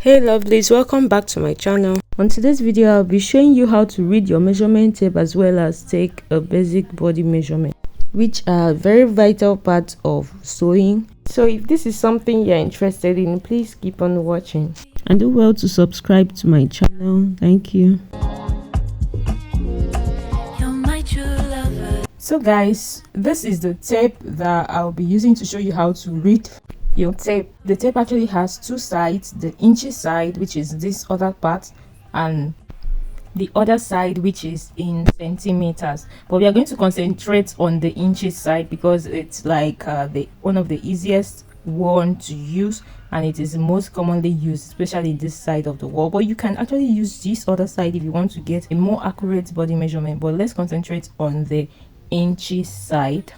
Hey lovelies, welcome back to my channel. On today's video I'll be showing you how to read your measurement tape as well as take a basic body measurement, which are very vital parts of sewing. So if this is something you're interested in, please keep on watching and do well to subscribe to my channel. Thank you. So guys, this is the tape that I'll be using to show you how to read your tape. The tape actually has two sides, the inches side, which is this other part, and the other side, which is in centimeters. But we are going to concentrate on the inches side because it's like one of the easiest one to use, and it is the most commonly used, especially this side of the wall. But you can actually use this other side if you want to get a more accurate body measurement, but let's concentrate on the inches side.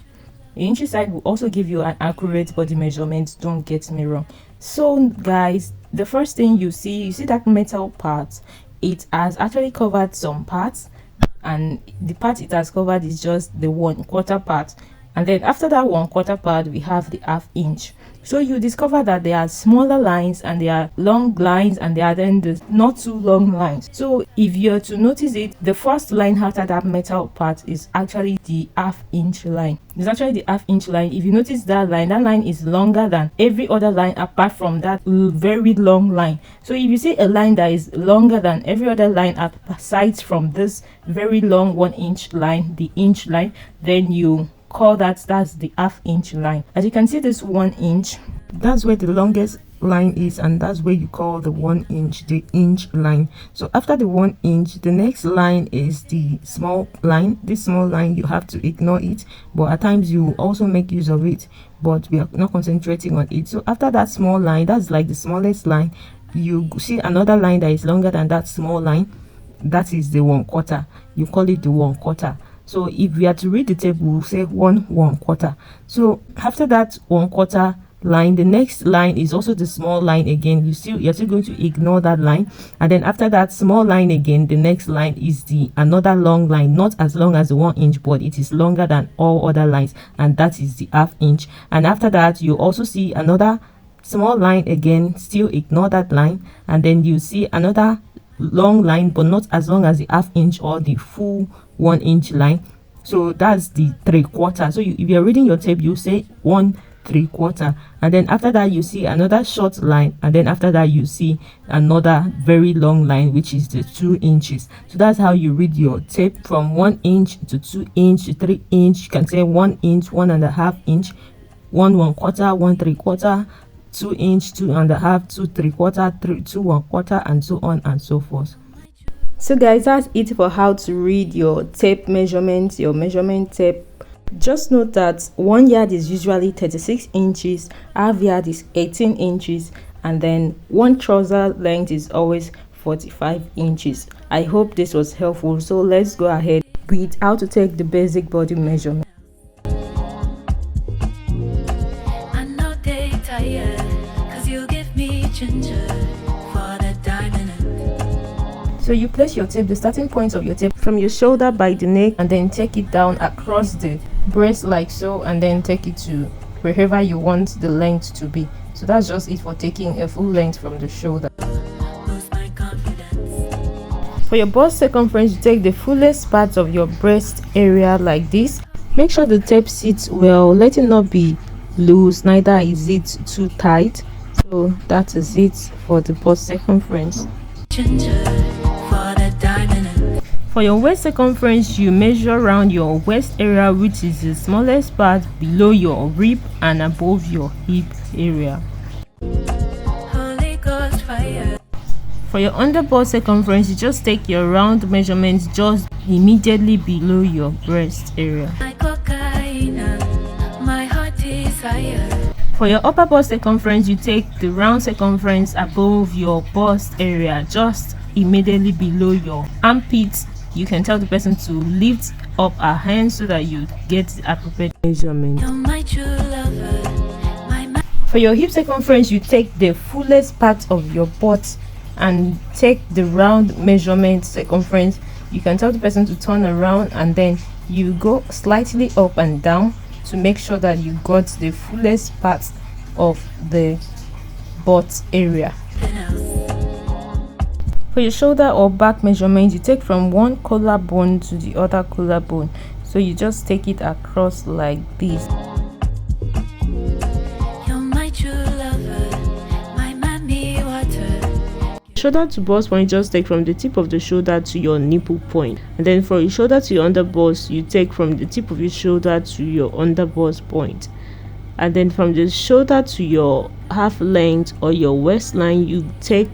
The inches side will also give you an accurate body measurement, don't get me wrong. So guys, the first thing you see that metal part. It has actually covered some parts, and the part it has covered is just the 1/4 part, and then after that 1/4 part we have the 1/2 inch. So you discover that there are smaller lines and there are long lines, and there are then the not too long lines. So if you're to notice it, the first line after that metal part is actually the 1/2 inch line. It's actually the 1/2 inch line. If you notice that line is longer than every other line apart from that very long line. So if you see a line that is longer than every other line aside from this very long 1 inch line, the inch line, then you call that's the 1/2 inch line. As you can see, this 1 inch, that's where the longest line is, and that's where you call the 1 inch the inch line. So after the 1 inch, the next line is the small line. This small line, you have to ignore it, but at times you also make use of it, but we are not concentrating on it. So after that small line, that's like the smallest line, you see another line that is longer than that small line. That is the 1/4. You call it the 1/4. So if we are to read the tape, we'll say 1/1/4. So after that 1/4 line, the next line is also the small line again. You're still going to ignore that line, and then after that small line again, the next line is another long line, not as long as the 1 inch, but it is longer than all other lines, and that is the 1/2 inch. And after that you also see another small line again, still ignore that line, and then you see another long line, but not as long as the 1/2 inch or the full 1 inch line. So that's the 3/4. So if you're reading your tape, you say 1/3/4, and then after that you see another short line, and then after that you see another very long line, which is the 2 inches. So that's how you read your tape, from 1 inch to 2 inch to 3 inch. You can say 1 inch, 1.5 inch, 1/1/4, 1/3/4, 2 inch, 2.5, 2/3/4, 2/1/4, and so on and so forth. So guys, that's it for how to read your tape measurements, your measurement tape. Just note that 1 yard is usually 36 inches, 1/2 yard is 18 inches, and then one trouser length is always 45 inches. I hope this was helpful. So let's go ahead with how to take the basic body measurement. So you place your tape, the starting point of your tape, from your shoulder by the neck, and then take it down across the breast like so, and then take it to wherever you want the length to be. So that's just it for taking a full length from the shoulder. For your bust circumference, you take the fullest part of your breast area like this. Make sure the tape sits well, let it not be loose, neither is it too tight. So that is it for the bust circumference. For your waist circumference, you measure around your waist area, which is the smallest part below your rib and above your hip area. For your underbust circumference, you just take your round measurements just immediately below your breast area. For your upper bust circumference, you take the round circumference above your bust area, just immediately below your armpits. You can tell the person to lift up her hands so that you get the appropriate measurement. For your hip circumference, you take the fullest part of your butt and take the round measurement circumference. You can tell the person to turn around, and then you go slightly up and down to make sure that you got the fullest part of the butt area. For your shoulder or back measurement, you take from one collarbone to the other collarbone. So you just take it across like this. Shoulder to bust point, just take from the tip of the shoulder to your nipple point, and then for your shoulder to your underbust, you take from the tip of your shoulder to your underbust point, and then from the shoulder to your half length or your waistline, you take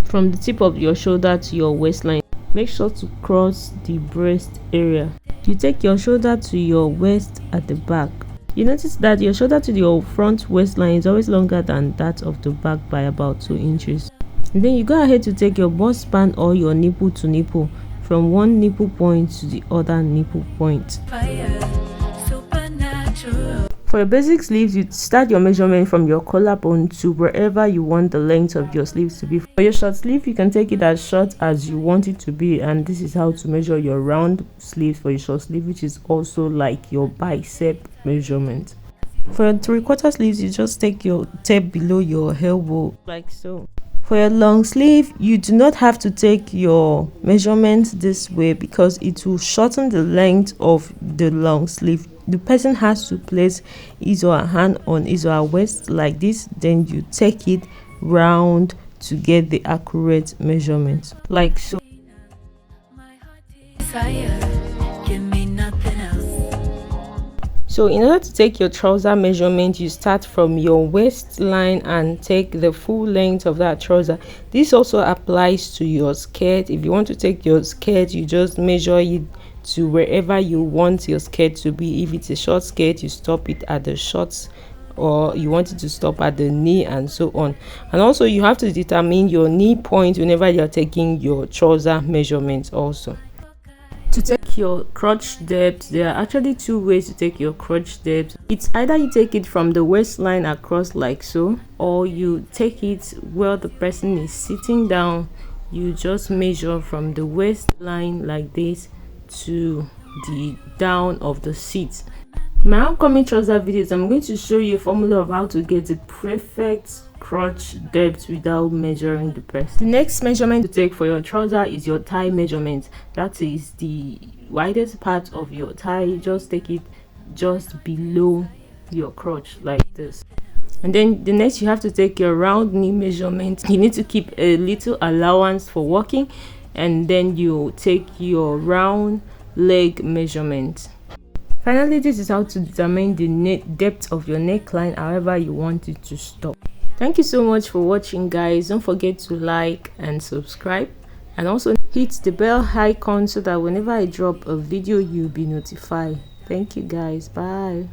from the tip of your shoulder to your waistline. Make sure to cross the breast area. You take your shoulder to your waist at the back. You notice that your shoulder to your front waistline is always longer than that of the back by about 2 inches. And then you go ahead to take your bust span or your nipple to nipple from one nipple point to the other nipple point. For your basic sleeves, you start your measurement from your collarbone to wherever you want the length of your sleeves to be. For your short sleeve, you can take it as short as you want it to be, and this is how to measure your round sleeves for your short sleeve, which is also like your bicep measurement. For your 3/4 sleeves, you just take your tape below your elbow like so. For your long sleeve, you do not have to take your measurement this way because it will shorten the length of the long sleeve. The person has to place his or her hand on his or her waist like this, then you take it round to get the accurate measurement like so. So in order to take your trouser measurement, you start from your waistline and take the full length of that trouser. This also applies to your skirt. If you want to take your skirt, you just measure it to wherever you want your skirt to be. If it's a short skirt, you stop it at the shorts, or you want it to stop at the knee, and so on. And also you have to determine your knee point whenever you're taking your trouser measurements also. To take your crotch depth, there are actually 2 ways to take your crotch depth. It's either you take it from the waistline across like so, or you take it where the person is sitting down. You just measure from the waistline like this to the down of the seat. In my upcoming trouser videos, I'm going to show you a formula of how to get the perfect crotch depth without measuring the person. The next measurement to take for your trouser is your thigh measurement. That is the widest part of your thigh. You just take it just below your crotch like this. And then the next, you have to take your round knee measurement. You need to keep a little allowance for walking, and then you take your round leg measurement. Finally, this is how to determine the depth of your neckline however you want it to stop. Thank you so much for watching, guys. Don't forget to like and subscribe, and also hit the bell icon so that whenever I drop a video, you'll be notified. Thank you, guys. Bye.